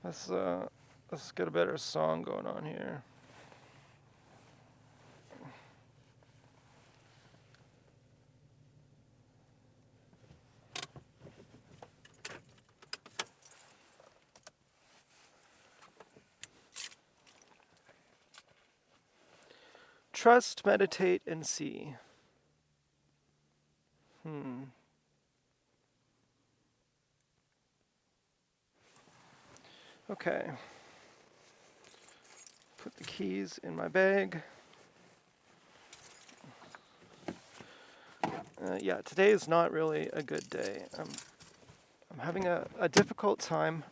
Let's get a better song going on here. Trust, meditate, and see. Okay. Put the keys in my bag. Yeah, today is not really a good day. I'm having a difficult time.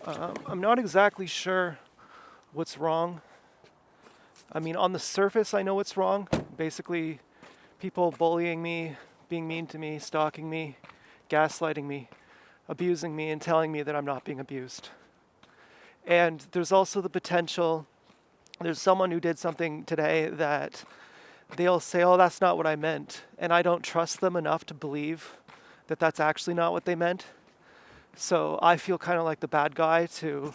I'm not exactly sure what's wrong. I mean, on the surface, I know what's wrong. Basically, people bullying me, being mean to me, stalking me, gaslighting me, abusing me, and telling me that I'm not being abused. And there's also the potential, there's someone who did something today that they'll say, oh, that's not what I meant. And I don't trust them enough to believe that that's actually not what they meant. So I feel kind of like the bad guy to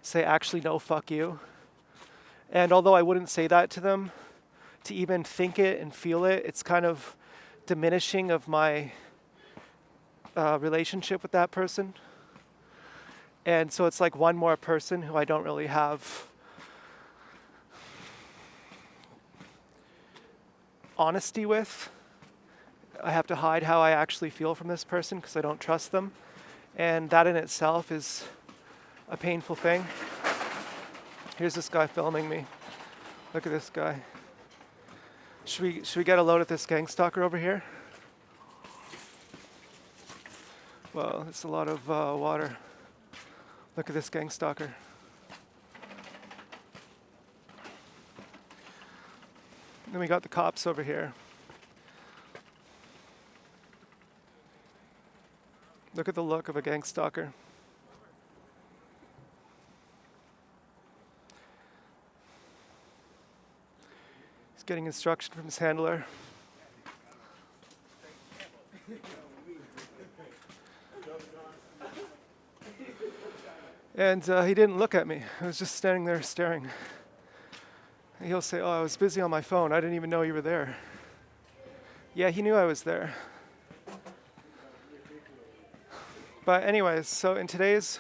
say, actually, no, fuck you. And although I wouldn't say that to them, to even think it and feel it, it's kind of diminishing of my relationship with that person. And so it's like one more person who I don't really have honesty with. I have to hide how I actually feel from this person because I don't trust them. And that in itself is a painful thing. Here's this guy filming me. Look at this guy. Should we get a load at this gangstalker over here? Well, it's a lot of water. Look at this gangstalker. Then we got the cops over here. Look at the look of a gangstalker. He's getting instruction from his handler. And he didn't look at me. I was just standing there staring. And he'll say, oh, I was busy on my phone. I didn't even know you were there. Yeah, he knew I was there. But anyways, so in today's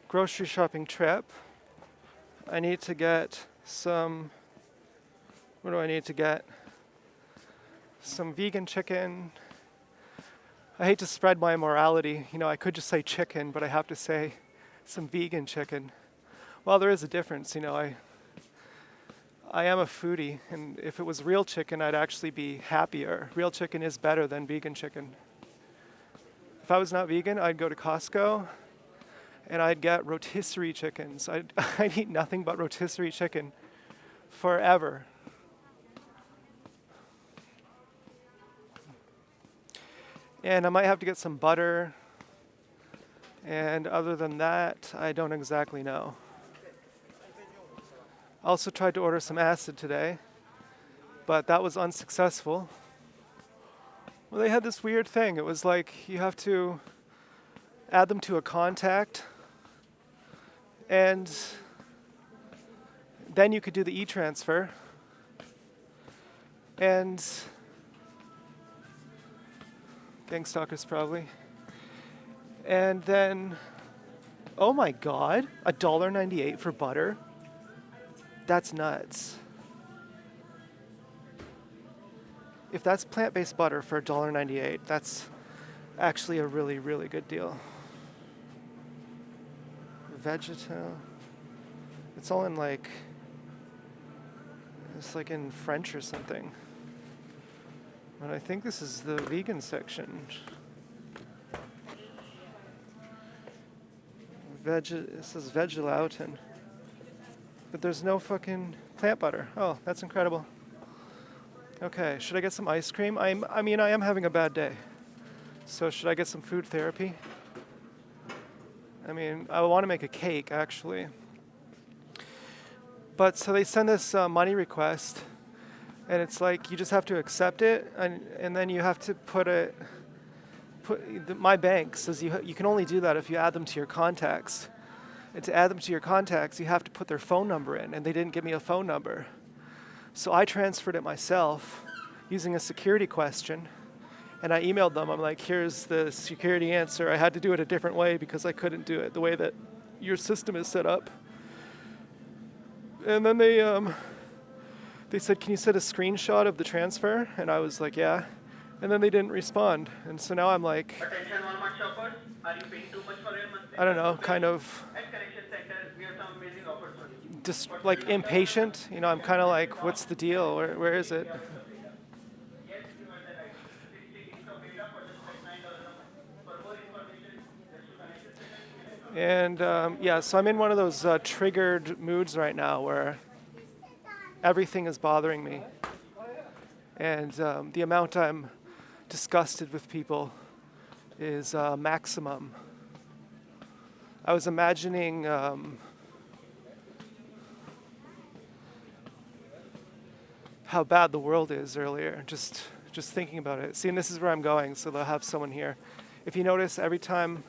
grocery shopping trip, I need to get some, what do I need to get? Some vegan chicken. I hate to spread my morality. You know, I could just say chicken, but I have to say some vegan chicken. Well, there is a difference, you know. I am a foodie, and if it was real chicken, I'd actually be happier. Real chicken is better than vegan chicken. If I was not vegan, I'd go to Costco and I'd get rotisserie chickens. I'd eat nothing but rotisserie chicken forever. And I might have to get some butter. And other than that, I don't exactly know. I also tried to order some acid today, but that was unsuccessful. Well, they had this weird thing. It was like you have to add them to a contact, and then you could do the e-transfer. And gangstalkers probably. And then, oh my God, $1.98 for butter? That's nuts. If that's plant-based butter for $1.98, that's actually a really, really good deal. Vegetal. It's all in like, it's like in French or something. But I think this is the vegan section. This is Vegelauten. But there's no fucking plant butter. Oh, that's incredible. Okay, should I get some ice cream? I am having a bad day. So should I get some food therapy? I mean, I want to make a cake, actually. But so they send this money request, and it's like you just have to accept it, and then you have to my bank says you can only do that if you add them to your contacts. And to add them to your contacts, you have to put their phone number in, and they didn't give me a phone number. So I transferred it myself using a security question, and I emailed them. I'm like, here's the security answer. I had to do it a different way because I couldn't do it the way that your system is set up. And then they said, can you send a screenshot of the transfer? And I was like, yeah. And then they didn't respond. And so now I'm like, Attention Walmart shoppers, are you paying too much for your monthly? I don't know, kind of At Correction Center, we have some amazing offers for you. just like impatient. You know, I'm kind of like, what's the deal? Where is it? Yes, you heard that right. 60 gigs of data for just like $9 a month. For more information, just to Correction Center. And yeah, so I'm in one of those triggered moods right now where everything is bothering me. And the amount I'm disgusted with people is maximum. I was imagining how bad the world is earlier, just thinking about it. See, and this is where I'm going, so they'll have someone here. If you notice, every time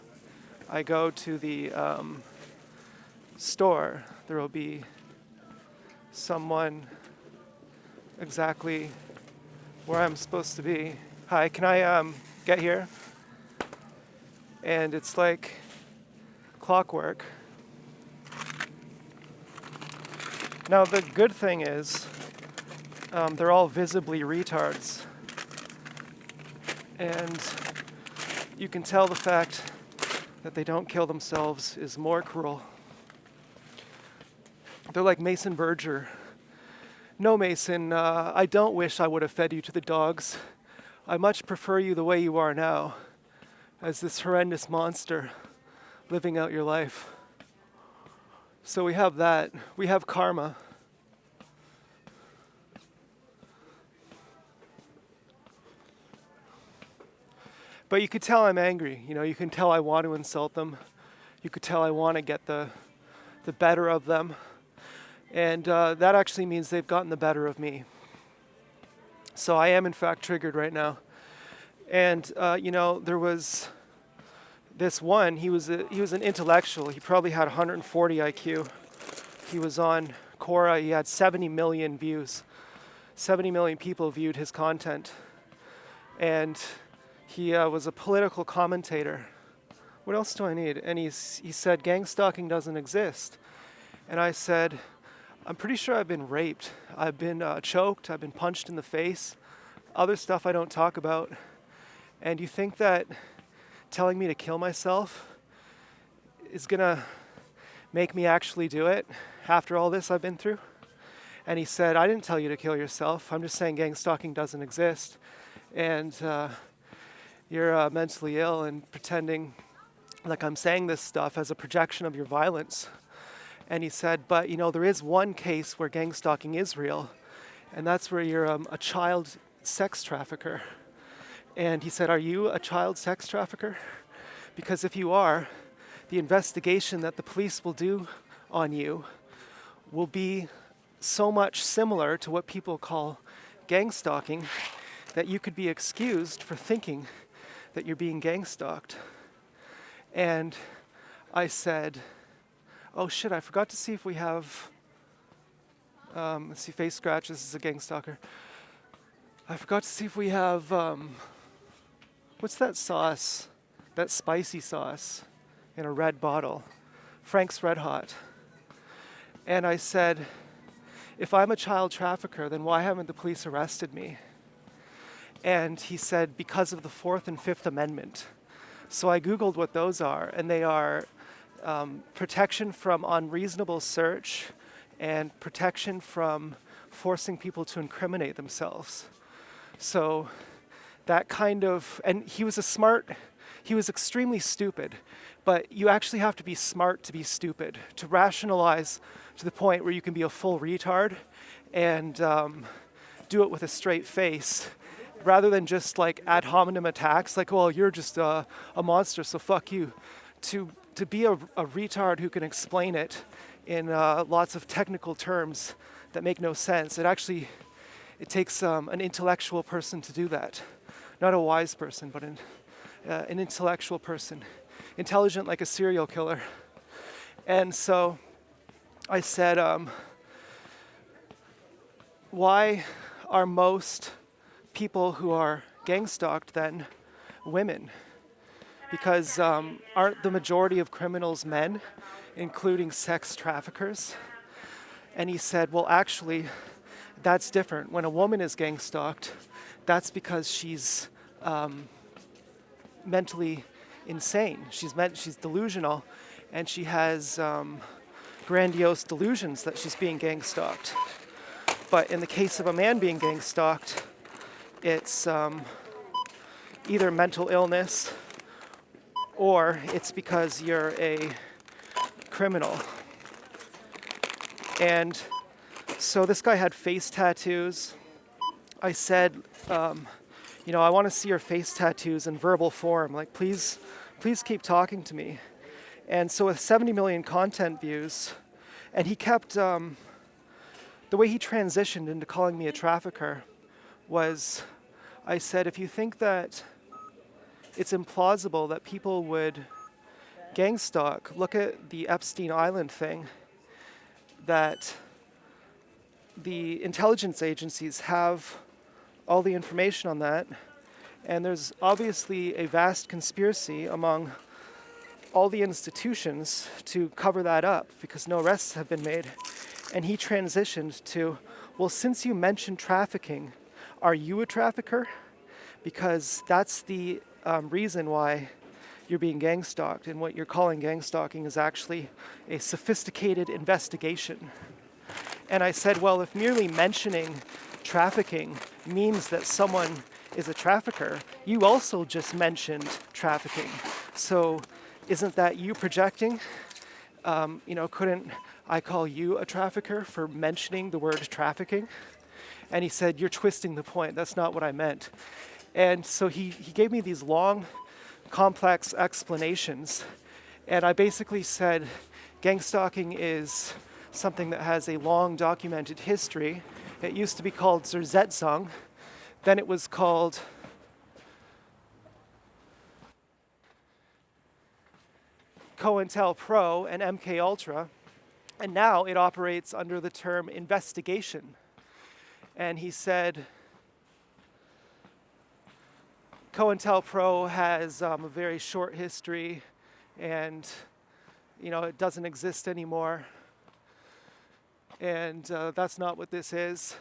I go to the store, there will be someone exactly where I'm supposed to be. Hi, can I get here? And it's like clockwork. Now, the good thing is they're all visibly retards. And you can tell the fact that they don't kill themselves is more cruel. They're like Mason Berger. No, Mason, I don't wish I would have fed you to the dogs. I much prefer you the way you are now, as this horrendous monster living out your life. So we have that. We have karma. But you could tell I'm angry. You know, you can tell I want to insult them. You could tell I want to get the better of them. And that actually means they've gotten the better of me. So I am in fact triggered right now. And you know, there was this one. He was an intellectual. He probably had 140 IQ. He was on Quora. He had 70 million views. 70 million people viewed his content. And he was a political commentator. What else do I need? And he said, gangstalking doesn't exist. And I said, I'm pretty sure I've been raped. I've been choked. I've been punched in the face. Other stuff I don't talk about. And you think that telling me to kill myself is gonna make me actually do it after all this I've been through? And he said, I didn't tell you to kill yourself. I'm just saying gangstalking doesn't exist. And you're mentally ill and pretending like I'm saying this stuff as a projection of your violence. And he said, but you know, there is one case where gangstalking is real, and that's where you're a child sex trafficker. And he said, are you a child sex trafficker? Because if you are, the investigation that the police will do on you will be so much similar to what people call gangstalking that you could be excused for thinking that you're being gangstalked. And I said, oh shit, I forgot to see if we have, let's see, face scratch, this is a gangstalker. I forgot to see if we have, what's that sauce? That spicy sauce in a red bottle. Frank's Red Hot. And I said, if I'm a child trafficker, then why haven't the police arrested me? And he said, because of the 4th and 5th Amendment. So I Googled what those are, and they are protection from unreasonable search and protection from forcing people to incriminate themselves. So that kind of, and he was extremely stupid, but you actually have to be smart to be stupid, to rationalize to the point where you can be a full retard and do it with a straight face, rather than just like ad hominem attacks, like, well, you're just a monster, so fuck you. To be a retard who can explain it in lots of technical terms that make no sense. It takes an intellectual person to do that. Not a wise person, but an intellectual person. Intelligent like a serial killer. And so I said, why are most people who are gang stalked then women? Because aren't the majority of criminals men, including sex traffickers? And he said, well, actually, that's different. When a woman is gang stalked, that's because she's mentally insane. She's delusional, and she has grandiose delusions that she's being gang stalked. But in the case of a man being gang stalked, it's either mental illness or it's because you're a criminal. And so this guy had face tattoos. I said, I want to see your face tattoos in verbal form. Like, please keep talking to me. And so with 70 million content views, and he kept, the way he transitioned into calling me a trafficker was, I said, if you think that it's implausible that people would gang stalk, look at the Epstein Island thing, that the intelligence agencies have all the information on that, and there's obviously a vast conspiracy among all the institutions to cover that up because no arrests have been made. And he transitioned to, well, since you mentioned trafficking, are you a trafficker? Because that's the reason why you're being gang stalked, and what you're calling gang stalking is actually a sophisticated investigation. And I said, well, if merely mentioning trafficking means that someone is a trafficker, you also just mentioned trafficking. So isn't that you projecting? Couldn't I call you a trafficker for mentioning the word trafficking? And he said, you're twisting the point. That's not what I meant. And so he gave me these long, complex explanations. And I basically said, gang stalking is something that has a long documented history. It used to be called Zersetzung. Then it was called cointelpro and MK Ultra. And now it operates under the term investigation. And he said, cointelpro has a very short history, and it doesn't exist anymore. And that's not what this is.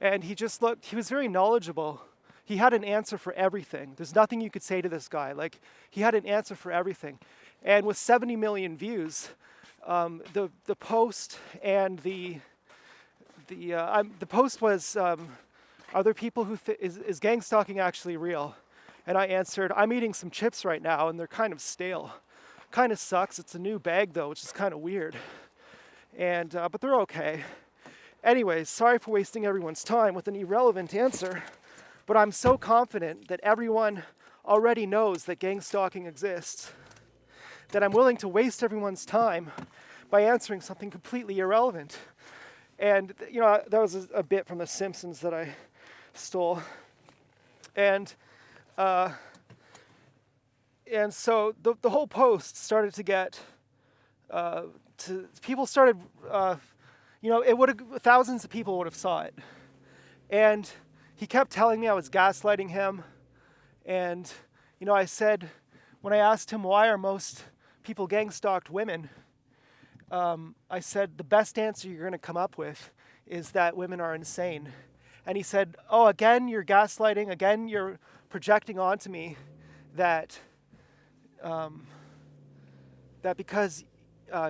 And he was very knowledgeable. He had an answer for everything. There's nothing you could say to this guy. Like, he had an answer for everything. And with 70 million views, the post and the post was, are there people who, is gang stalking actually real? And I answered, I'm eating some chips right now and they're kind of stale. Kind of sucks. It's a new bag though, which is kind of weird. And, but they're okay. Anyways, sorry for wasting everyone's time with an irrelevant answer, but I'm so confident that everyone already knows that gang stalking exists that I'm willing to waste everyone's time by answering something completely irrelevant. And, that was a bit from The Simpsons that I stole. And so the whole post started to get, people started, thousands of people would have saw it. And he kept telling me I was gaslighting him. And, I said, when I asked him why are most people gang stalked women, I said, the best answer you're going to come up with is that women are insane. And he said, oh, again, you're gaslighting. Again, you're projecting onto me that because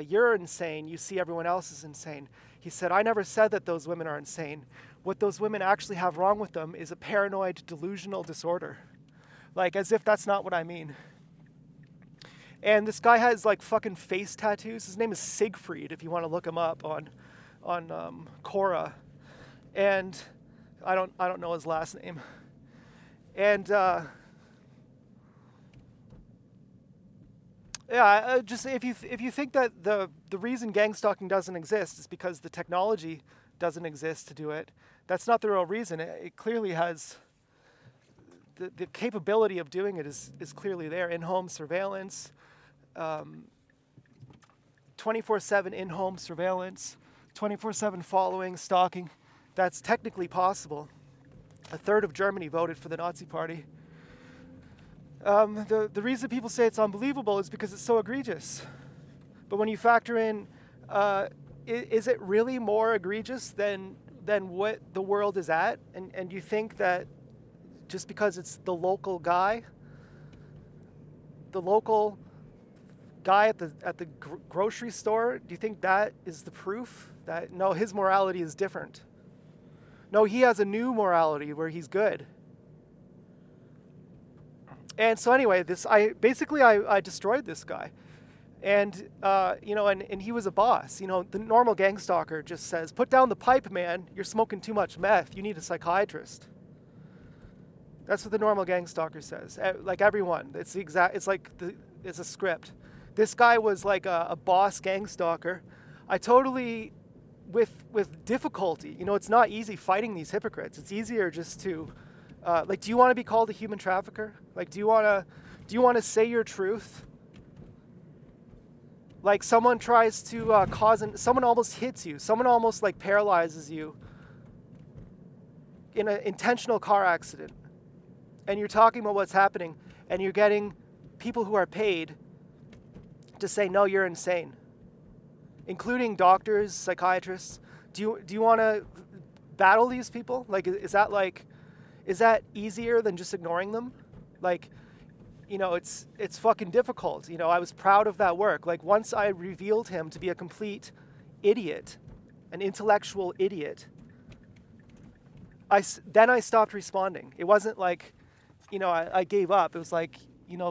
you're insane, you see everyone else is insane. He said, I never said that those women are insane. What those women actually have wrong with them is a paranoid delusional disorder. Like, as if that's not what I mean. And this guy has like fucking face tattoos. His name is Siegfried, if you want to look him up on Quora. And I don't know his last name. And just if you think that the reason gang stalking doesn't exist is because the technology doesn't exist to do it, that's not the real reason. It clearly has the capability of doing it is clearly there. In-home surveillance, 24/7 in-home surveillance, 24/7 following, stalking. That's technically possible. A third of Germany voted for the Nazi Party. The reason people say it's unbelievable is because it's so egregious. But when you factor in, is it really more egregious than what the world is at? And you think that just because it's the local guy at the grocery store, do you think that is the proof that no, his morality is different? No, he has a new morality where he's good. And so anyway, I destroyed this guy. And and he was a boss. The normal gang stalker just says, "Put down the pipe, man. You're smoking too much meth. You need a psychiatrist." That's what the normal gang stalker says. Like everyone, it's it's a script. This guy was like a boss gang stalker. I totally, with difficulty. It's not easy fighting these hypocrites. It's easier just to, do you want to be called a human trafficker? Like, do you want to say your truth? Like someone tries to someone almost hits you. Someone almost like paralyzes you in an intentional car accident. And you're talking about what's happening, and you're getting people who are paid to say, no, you're insane, including doctors, psychiatrists. Do you want to battle these people? Like, is that easier than just ignoring them? Like, it's fucking difficult. I was proud of that work. Like, once I revealed him to be a complete idiot, an intellectual idiot, then I stopped responding. It wasn't like, I gave up. It was like,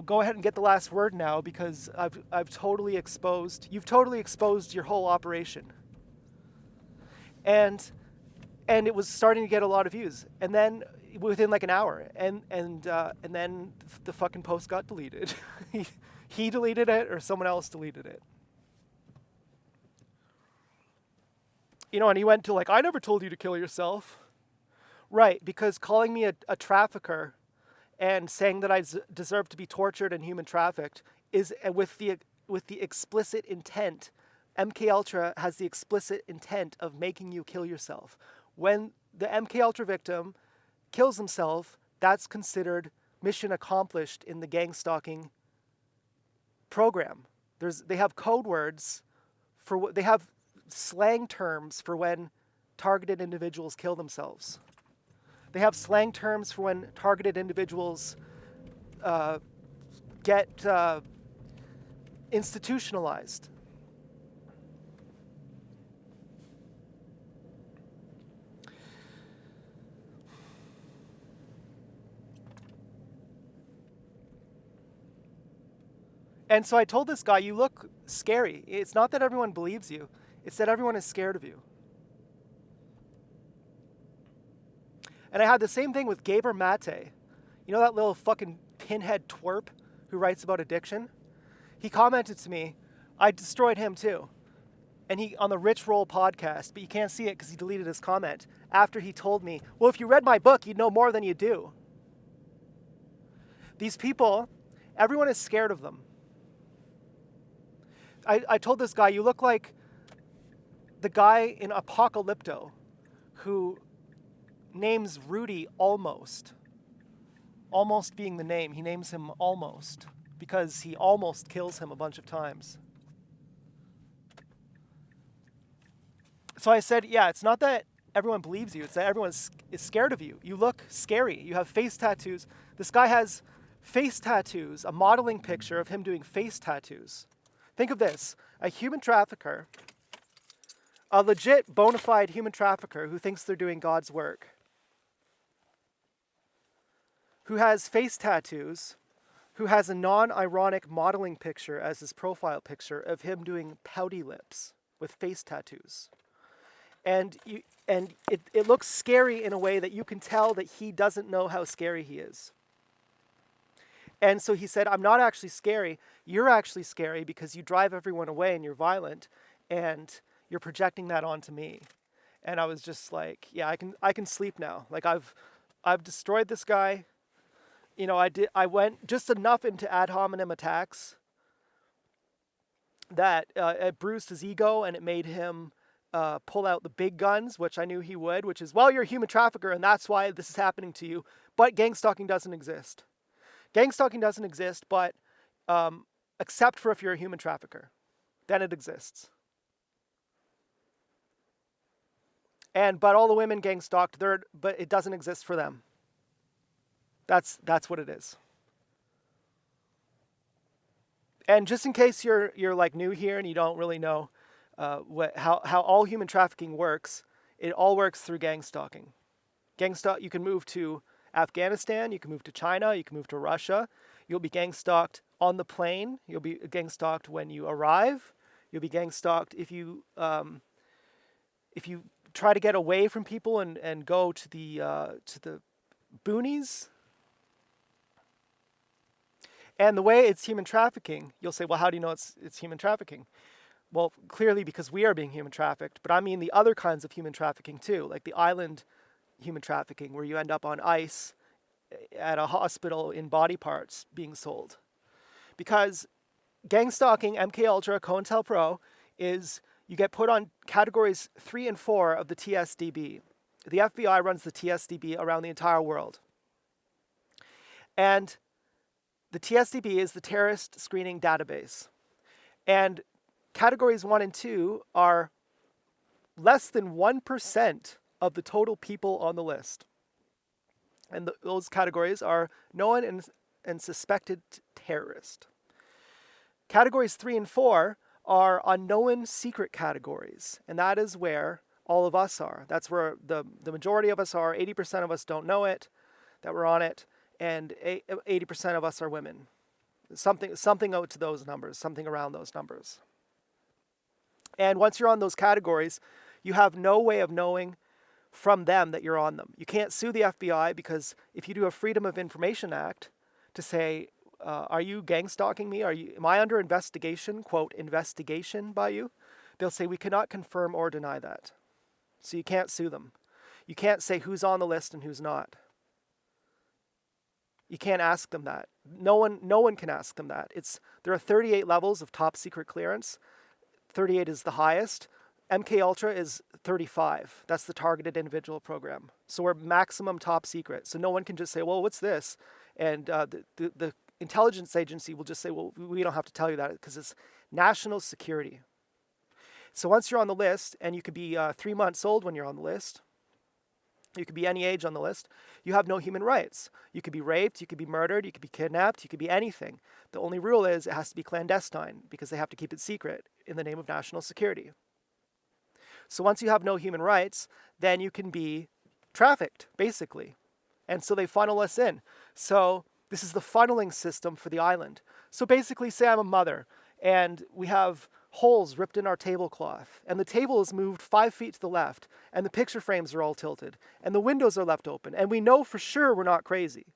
go ahead and get the last word now, because you've totally exposed your whole operation. And it was starting to get a lot of views. And then within like an hour, and then the fucking post got deleted. He deleted it, or someone else deleted it. And he went to like, I never told you to kill yourself. Right, because calling me a trafficker and saying that I deserve to be tortured and human trafficked is with the explicit intent. MK Ultra has the explicit intent of making you kill yourself. When the MK Ultra victim kills himself, that's considered mission accomplished in the gang stalking program. They have code words they have slang terms for when targeted individuals kill themselves. They have slang terms for when targeted individuals get institutionalized. And so I told this guy, you look scary. It's not that everyone believes you. It's that everyone is scared of you. And I had the same thing with Gaber Mate. You know that little fucking pinhead twerp who writes about addiction? He commented to me, I destroyed him too. And he, on the Rich Roll podcast, but you can't see it because he deleted his comment, after he told me, well, if you read my book, you'd know more than you do. These people, everyone is scared of them. I told this guy, you look like the guy in Apocalypto who names Rudy Almost. Almost being the name. He names him Almost because he almost kills him a bunch of times. So I said, yeah, it's not that everyone believes you. It's that everyone is scared of you. You look scary. You have face tattoos. This guy has face tattoos, a modeling picture of him doing face tattoos. Think of this, a human trafficker, a legit bona fide human trafficker who thinks they're doing God's work, who has face tattoos, who has a non-ironic modeling picture as his profile picture of him doing pouty lips with face tattoos. And it looks scary in a way that you can tell that he doesn't know how scary he is. And so he said, I'm not actually scary. You're actually scary because you drive everyone away and you're violent and you're projecting that onto me. And I was just like, yeah, I can sleep now. Like I've destroyed this guy. I went just enough into ad hominem attacks that it bruised his ego and it made him pull out the big guns, which I knew he would, which is, well, you're a human trafficker and that's why this is happening to you. But gangstalking doesn't exist. Gangstalking doesn't exist, but except for if you're a human trafficker, then it exists. But all the women gangstalked, but it doesn't exist for them. That's what it is. And just in case you're like new here and you don't really know how all human trafficking works, it all works through gang stalking. You can move to Afghanistan, you can move to China, you can move to Russia. You'll be gang stalked on the plane. You'll be gang stalked when you arrive. You'll be gang stalked if you try to get away from people and go to the boonies. And the way it's human trafficking, you'll say, well, how do you know it's human trafficking? Well, clearly because we are being human trafficked, but I mean the other kinds of human trafficking too, like the island human trafficking, where you end up on ice at a hospital in body parts being sold. Because gang stalking, MK Ultra, cointelpro, is you get put on categories 3 and 4 of the TSDB. The FBI runs the TSDB around the entire world. And the TSDB is the terrorist screening database. And categories 1 and 2 are less than 1% of the total people on the list. And those categories are known and suspected terrorist. Categories 3 and 4 are unknown secret categories, and that is where all of us are. That's where the majority of us are. 80% of us don't know it, that we're on it, and 80% of us are women. Something out to those numbers, something around those numbers. And once you're on those categories, you have no way of knowing from them that you're on them. You can't sue the FBI because if you do a Freedom of Information Act to say, are you gang stalking me? Am I under investigation, quote, investigation by you? They'll say, we cannot confirm or deny that. So you can't sue them. You can't say who's on the list and who's not. You can't ask them that. No one can ask them that. There are 38 levels of top secret clearance. 38 is the highest. MK Ultra is 35. That's the targeted individual program. So we're maximum top secret. So no one can just say, well, what's this? And the intelligence agency will just say, well, we don't have to tell you that because it's national security. So once you're on the list, and you could be 3 months old when you're on the list, you could be any age on the list, you have no human rights. You could be raped, you could be murdered, you could be kidnapped, you could be anything. The only rule is it has to be clandestine because they have to keep it secret in the name of national security. So once you have no human rights, then you can be trafficked, basically. And so they funnel us in. So this is the funneling system for the island. So basically, say I'm a mother, and we have holes ripped in our tablecloth, and the table is moved 5 feet to the left, and the picture frames are all tilted, and the windows are left open, and we know for sure we're not crazy.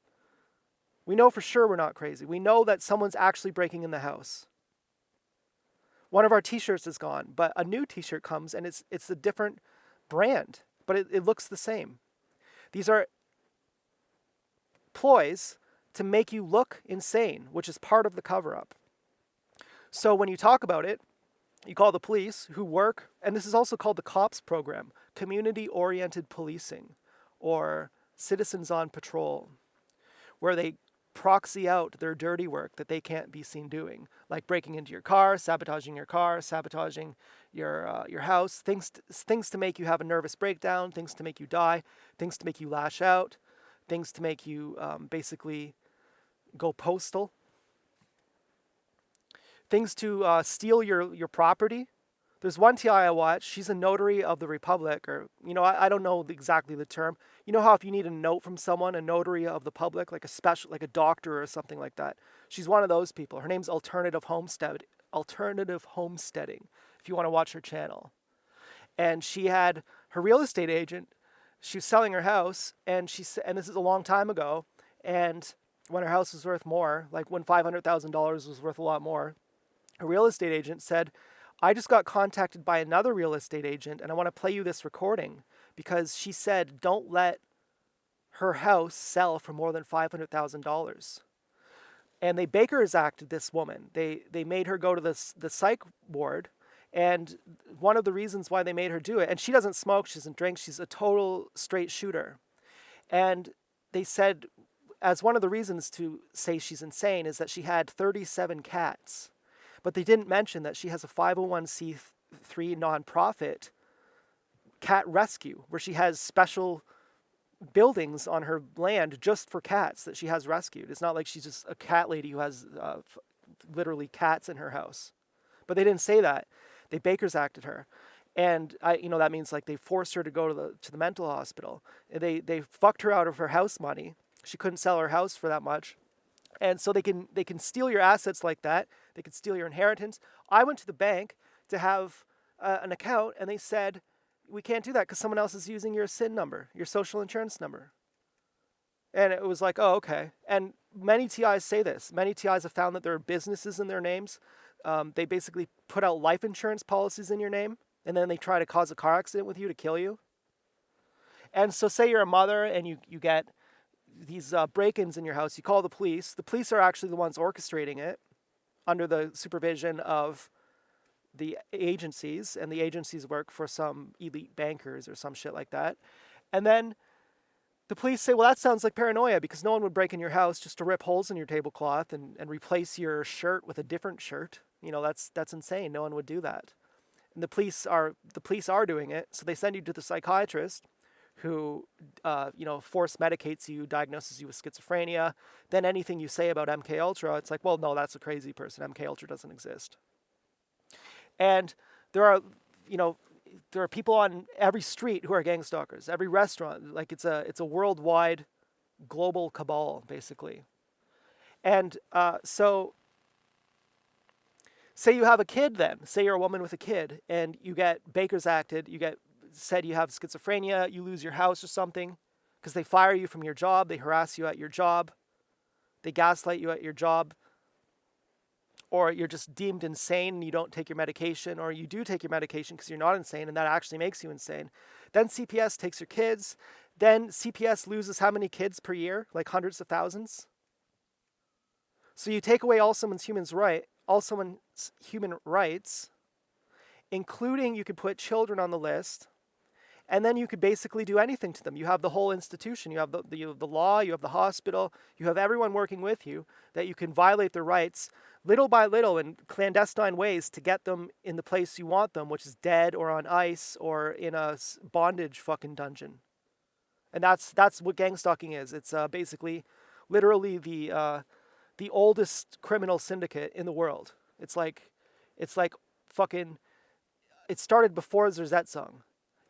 We know for sure we're not crazy. We know that someone's actually breaking in the house. One of our t-shirts is gone, but a new t-shirt comes and it's a different brand, but it looks the same. These are ploys to make you look insane, which is part of the cover-up. So when you talk about it, you call the police who work, and this is also called the COPS program, Community-Oriented Policing, or Citizens on Patrol, where they proxy out their dirty work that they can't be seen doing, like breaking into your car, sabotaging your house, things to make you have a nervous breakdown, things to make you die, things to make you lash out, things to make you basically go postal, things to steal your property. There's one TI I watched. She's a notary of the Republic, or, I don't know exactly the term. You know how if you need a note from someone, a notary of the public, like a doctor or something like that. She's one of those people. Her name's Alternative Homesteading, if you want to watch her channel. And she had her real estate agent. She was selling her house, and this is a long time ago, and when her house was worth more, like when $500,000 was worth a lot more, a real estate agent said, I just got contacted by another real estate agent and I want to play you this recording because she said don't let her house sell for more than $500,000. and they Baker's acted this woman. They made her go to the psych ward, and one of the reasons why they made her do it, and she doesn't smoke, she doesn't drink, she's a total straight shooter. And they said, as one of the reasons to say she's insane is that she had 37 cats. But they didn't mention that she has a 501c3 nonprofit cat rescue where she has special buildings on her land just for cats that she has rescued. It's not like she's just a cat lady who has literally cats in her house. But they didn't say that. They Baker's acted her. And that means like they forced her to go to the mental hospital. They fucked her out of her house money. She couldn't sell her house for that much. And so they can steal your assets like that. They can steal your inheritance. I went to the bank to have an account, and they said, we can't do that because someone else is using your SIN number, your social insurance number. And it was like, oh, okay. And many TIs say this. Many TIs have found that there are businesses in their names. They basically put out life insurance policies in your name, and then they try to cause a car accident with you to kill you. And so say you're a mother and you get these break-ins in your house. You call the police. The police are actually the ones orchestrating it under the supervision of the agencies, and the agencies work for some elite bankers or some shit like that. And then the police say, well, that sounds like paranoia because no one would break in your house just to rip holes in your tablecloth and replace your shirt with a different shirt. That's insane. No one would do that. And the police are doing it, so they send you to the psychiatrist who force medicates you, diagnoses you with schizophrenia. Then anything you say about MK Ultra, it's like, well, no, that's a crazy person. MK Ultra doesn't exist. And there are people on every street who are gang stalkers, every restaurant. Like it's a worldwide, global cabal, basically. And so, say you have a kid then. Say you're a woman with a kid, and you get Baker's acted, you get said you have schizophrenia, you lose your house or something, because they fire you from your job, they harass you at your job, they gaslight you at your job, or you're just deemed insane and you don't take your medication, or you do take your medication because you're not insane and that actually makes you insane. Then CPS takes your kids. Then CPS loses how many kids per year? Like hundreds of thousands. So you take away all someone's human rights, including you could put children on the list, and then you could basically do anything to them. You have the whole institution, you have the law, you have the hospital, you have everyone working with you that you can violate their rights little by little in clandestine ways to get them in the place you want them, which is dead or on ice or in a bondage fucking dungeon. And that's what gang stalking is. It's basically literally the oldest criminal syndicate in the world. It's like fucking, it started before Zerzet's song.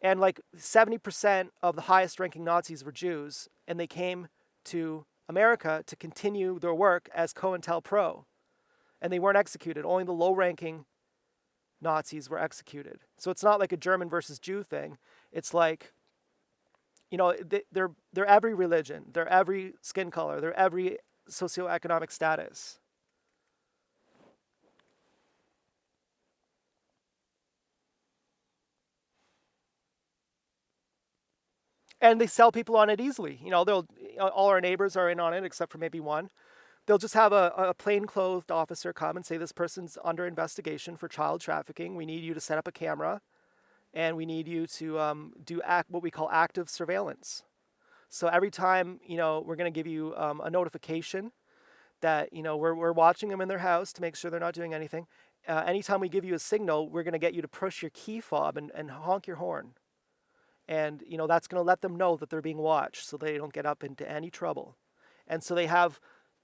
And like 70% of the highest ranking Nazis were Jews, and they came to America to continue their work as cointelpro. And they weren't executed. Only the low ranking Nazis were executed. So it's not like a German versus Jew thing. It's like, they're every religion, they're every skin color, they're every socioeconomic status. And they sell people on it easily. All our neighbors are in on it except for maybe one. They'll just have a plainclothed officer come and say, this person's under investigation for child trafficking. We need you to set up a camera, and we need you to do what we call active surveillance. So every time, we're going to give you a notification that, we're watching them in their house to make sure they're not doing anything. Anytime we give you a signal, we're going to get you to push your key fob and honk your horn. And, that's going to let them know that they're being watched so they don't get up into any trouble. And so they have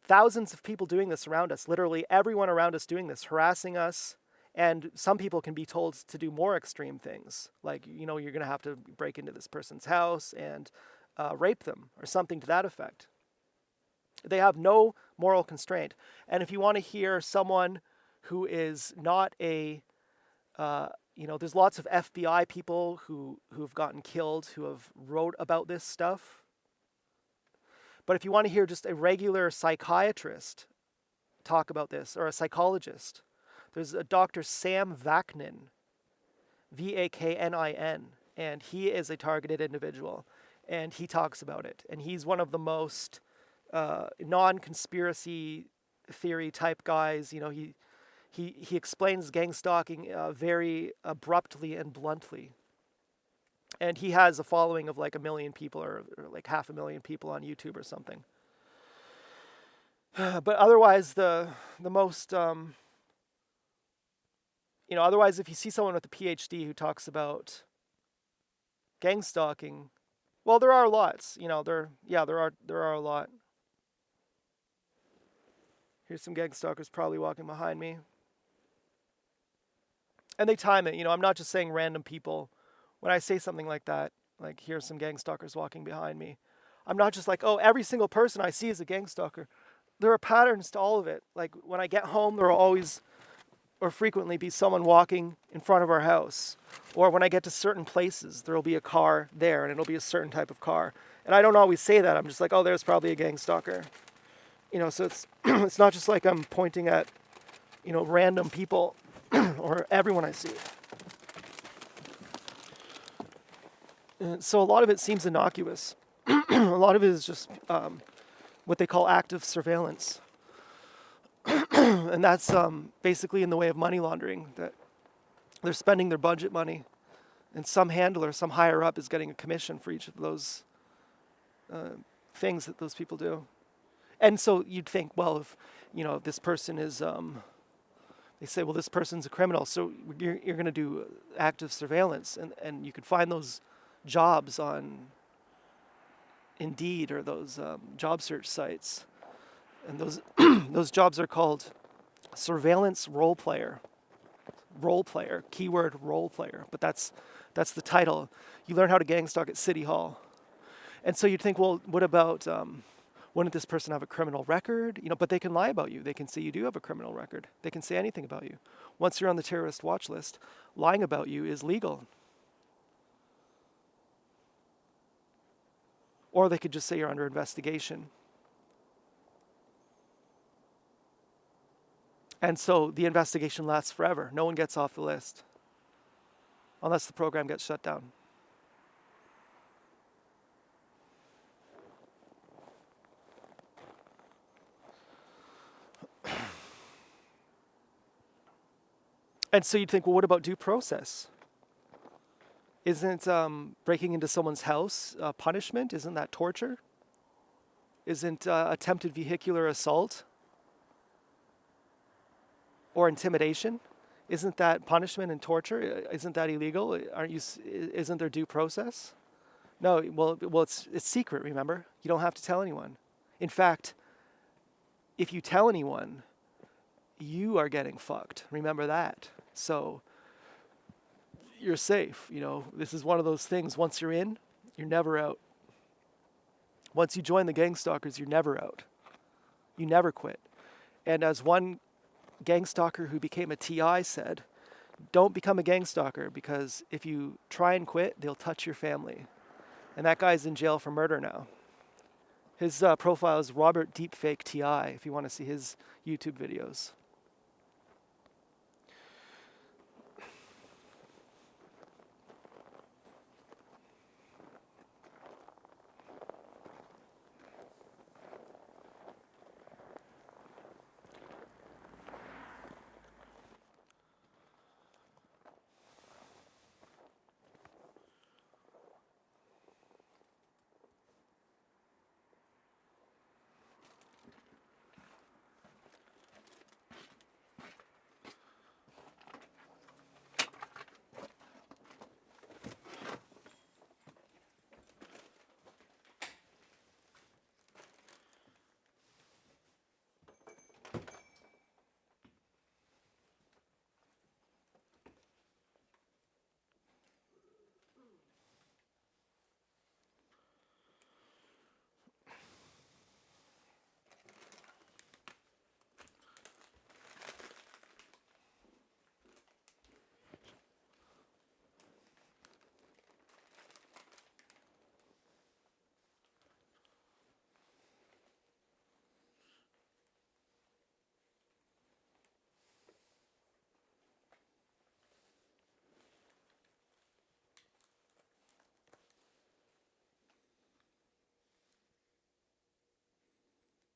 thousands of people doing this around us, literally everyone around us doing this, harassing us. And some people can be told to do more extreme things, like, you're going to have to break into this person's house and rape them or something to that effect. They have no moral constraint. And if you want to hear someone who is not there's lots of FBI people who've gotten killed who have wrote about this stuff. But if you want to hear just a regular psychiatrist talk about this, or a psychologist, there's a Dr. Sam Vaknin, Vaknin, and he is a targeted individual, and he talks about it. And he's one of the most non-conspiracy theory type guys. He explains gang stalking very abruptly and bluntly. And he has a following of like 1 million people or like 500,000 people on YouTube or something. But otherwise, the most otherwise, if you see someone with a PhD who talks about gang stalking, well, there are lots. There are a lot. Here's some gang stalkers probably walking behind me, and they time it. I'm not just saying random people. When I say something like that, like here's some gang stalkers walking behind me, I'm not just like, oh, every single person I see is a gang stalker. There are patterns to all of it. Like when I get home, there will always or frequently be someone walking in front of our house. Or when I get to certain places, there will be a car there and it'll be a certain type of car. And I don't always say that. I'm just like, oh, there's probably a gang stalker. So it's it's not just like I'm pointing at, random people or everyone I see. And so a lot of it seems innocuous. A lot of it is just what they call active surveillance. And that's basically in the way of money laundering, that they're spending their budget money, and some handler, some higher up, is getting a commission for each of those things that those people do. And so you'd think, well, if this person is, they say, well, this person's a criminal, so you're going to do active surveillance, and you could find those jobs on Indeed or those job search sites, and those those jobs are called surveillance role player, keyword role player, but that's the title. You learn how to gang stalk at City Hall. And so you'd think, well, what about, wouldn't this person have a criminal record? But they can lie about you. They can say you do have a criminal record. They can say anything about you. Once you're on the terrorist watch list, lying about you is legal. Or they could just say you're under investigation. And so the investigation lasts forever. No one gets off the list unless the program gets shut down. And so you'd think, well, what about due process? Isn't breaking into someone's house punishment? Isn't that torture? Isn't attempted vehicular assault or intimidation? Isn't that punishment and torture? Isn't that illegal? Isn't there due process? No. Well, it's secret. Remember, you don't have to tell anyone. In fact, if you tell anyone, you are getting fucked. Remember that. So you're safe. This is one of those things. Once you're in, you're never out. Once you join the gang stalkers, you're never out. You never quit. And as one gang stalker who became a TI said, don't become a gang stalker, because if you try and quit, they'll touch your family. And that guy's in jail for murder now. His profile is Robert Deepfake TI, if you want to see his YouTube videos.